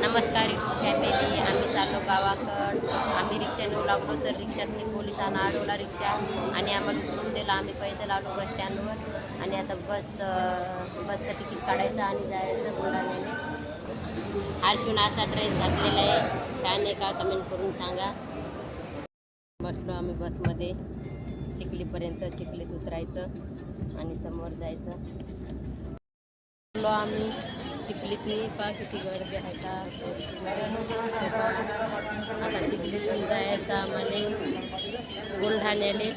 नमस्कार फॅमिली, आम्ही चाललो गावाकडं. आम्ही रिक्षाने लागलो तर रिक्षातनी पोलिसांना अडवला रिक्षा आणि आम्हाला उतरून दिला. आम्ही पैदल आलो बस स्टँडवर आणि आता बसचं तिकीट काढायचं आणि जायचं बुलढाण्याने. हर्षून असा ड्रेस घातलेला आहे, छान आहे का कमेंट करून सांगा. बसलो आम्ही बसमध्ये चिखलीपर्यंत, चिखलीत उतरायचं आणि समोर जायचं. आम्ही चिखलीतनी पहा किती गर्दी आहे का. आता चिखलीतून जायचं आम्हाला बुलढाण्याले.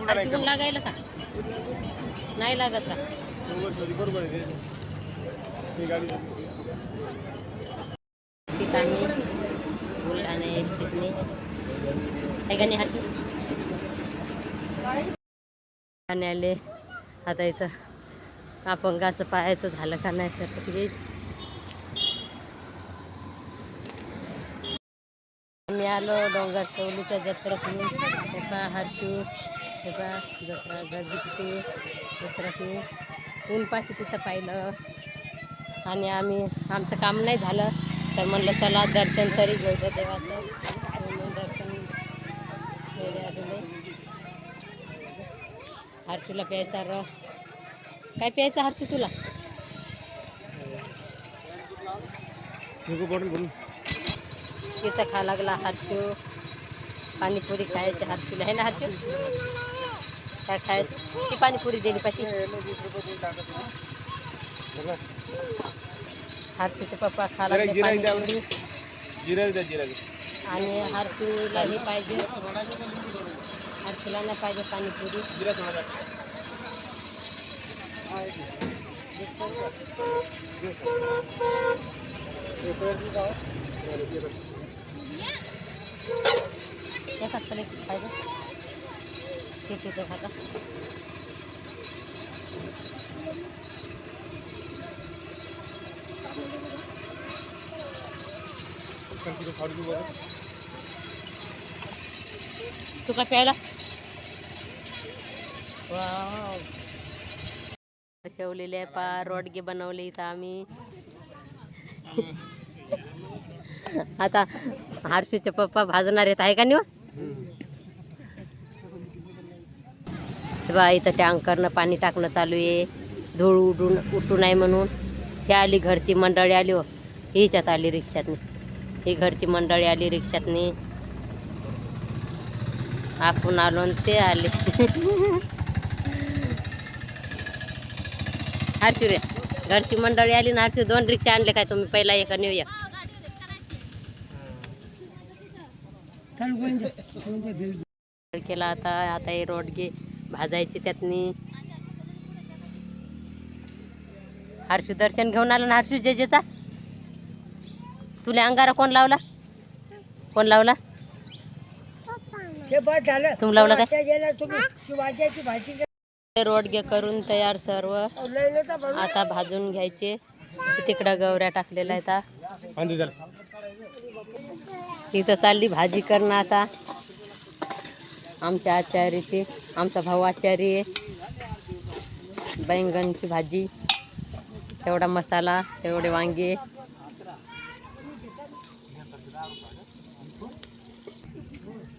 हर्षून लागायला का नाही लागत का. ठीक आम्ही बुलढाणा एसटीतनी आहे का नाही हर्षू आले. आता इथं अपंगाचं पाहायचं झालं का नाही सर्टिफिकेट. आम्ही आलो डोंगर शौलीच्या जत्रेतून. हे पहा हर्षू, हे पहा जत्रा गर्दी किती जत्रेतून. ऊन पाशी तिथं पाहिलं आणि आमचं काम नाही झालं तर म्हणलं चला दर्शन तरी घेऊ देवाचं. दर्शन घ्यायला आलेले. हर्षूला प्यायचा रस. काय प्यायचा हर्षू तुला. तिथं खा लागला हर्षू. पाणीपुरी खायची हर्षूला आहे ना हर्षू. काय खायचं ती पाणीपुरी दिली पाहिजे. हर्षूचे पप्पा खा लागले पाणीपुरी आणि हर्षूला ही पाहिजे. हर्षूला नाही पाहिजे पाणीपुरी. एकाच पाहिजे ते तिथे खाता. तू काय प्यायला. शेवलेले पा रोडगे बनवले इथं आम्ही. आता हर्षूचे पप्पा भाजणार आहेत आहे का नाही. बा इथं टँकरनं पाणी टाकणं चालू आहे. धूळ उठू नाही म्हणून. ही आली घरची मंडळी आली. हो हिच्यात आली रिक्षातनी. ही घरची मंडळी आली रिक्षातनी. आपण आलो आणि ते आले. हर्षू रे घरची मंडळी आली ना. हर्षू 2 रिक्षा आणले काय तुम्ही. पहिला एक न्यू एक केला. आता हे रोडगे भाजायचे त्यातनी. हर्षू दर्शन घेऊन आला ना हर्षू जेजेचा. तुला अंगारा कोण लावला. कोण लावला तुम्ही लावला काय. रोडगे करून तयार सर्व. आता भाजून घ्यायचे. तिकडं गवऱ्या टाकलेल्या आहेत. इथं चालली भाजी करणं आता. आमच्या आचार्याची आमचा भाऊ आचार्य आहे. बैंगनची भाजी. तेवढा मसाला तेवढे वांगे.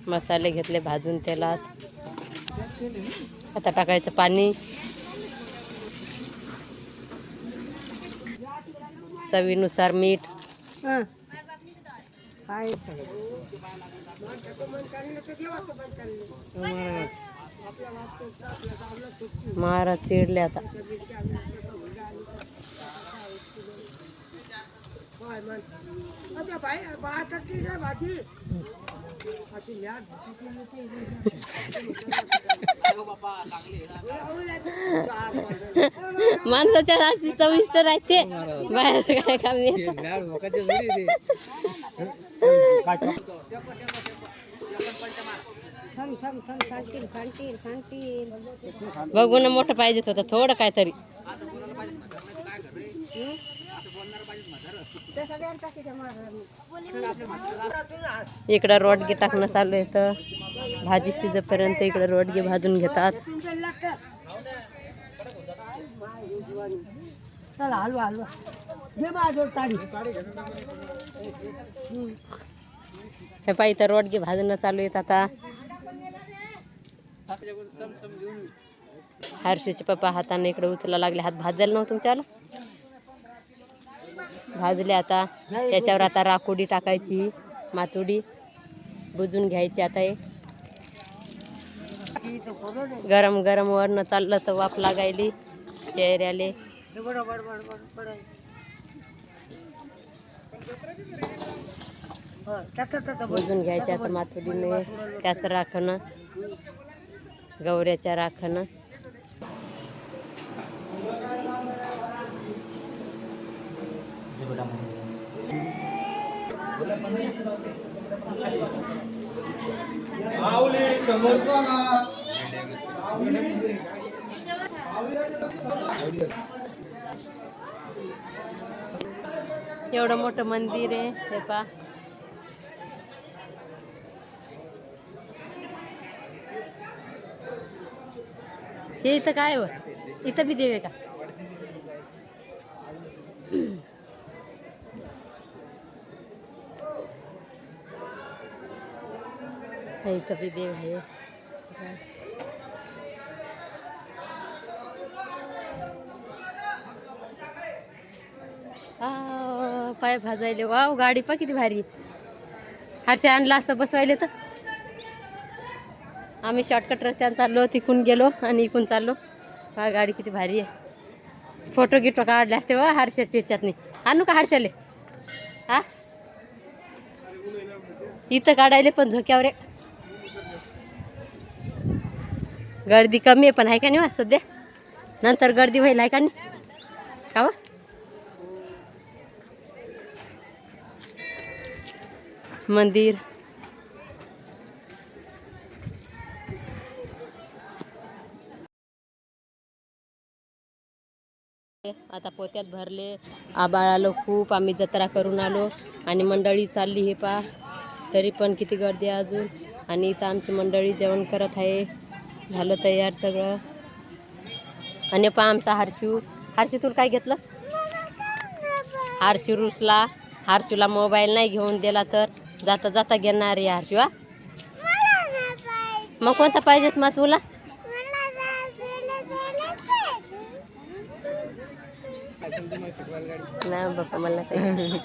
मसाले घेतले भाजून तेलात. आता टाकायचं पाणी. चवीनुसार मीठ. महाराज चिडले आता. माणसाच्या जास्ती चविष्ट राहते. बाहेर काय काम बघू ना. मोठं पाहिजेच होतं थोडं काहीतरी. इकडं रोडगे टाकणं चालू आहे. तर भाजी शिजेपर्यंत इकडे रोडगे भाजून घेतात. चला हलवा हलवा घे माझ्यावर ताडी. हे पाय इथं रोडगे भाजणं चालू आहेत आता. हर्षूचे पप्पा हाताने इकडे उचला लागले. हात भाजायला नव्हतं तुमच्याला भाजले आता. त्याच्यावर आता राखोडी टाकायची, मातोडी बुजून घ्यायची. आता हे गरम गरम वरण चाललं तर वाफ लागायली चेहऱ्याले. बुजून घ्यायचे आता मातोडीने. त्याचं राखणं, गौऱ्याच्या राखणं. एवढं मोठं मंदिर आहे हे पा. हे इथं काय व इथं बी देव आहे का? इथं बी देव आहे. पाय भाजायले. वाव गाडी पा किती भारी. हर्षे आणला असतं बसवायले तर. आम्ही शॉर्टकट रस्त्याने चाललो, तिकून गेलो आणि इकून चाललो. हा गाडी किती भारी आहे. फोटो गिटो काढले असते वा हर्षाच्या याच्यातनी. आणू का हर्षाले? हा इथं काढायले पण झोक्यावर आहे. गर्दी कमी आहे पण आहे का नाही वा सध्या. नंतर गर्दी होईल आहे का नाही का वा? मंदिर आता पोत्यात भरले. आबाळ आलो खूप. आम्ही जत्रा करून आलो आणि मंडळी चालली हे पा. तरी पण किती गर्दी आहे अजून. आणि इथं आमची मंडळी जेवण करत आहे. झालं तयार सगळं. आणि पा आमचा हर्षू. हर्षू तुला काय घेतलं? हर्षू रुसला. हर्षूला मोबाईल नाही घेऊन दिला तर जाता जाता घेणार आहे हर्षू. हा मग कोणता पाहिजेत मग तुला? नाही बाप्पा मला काही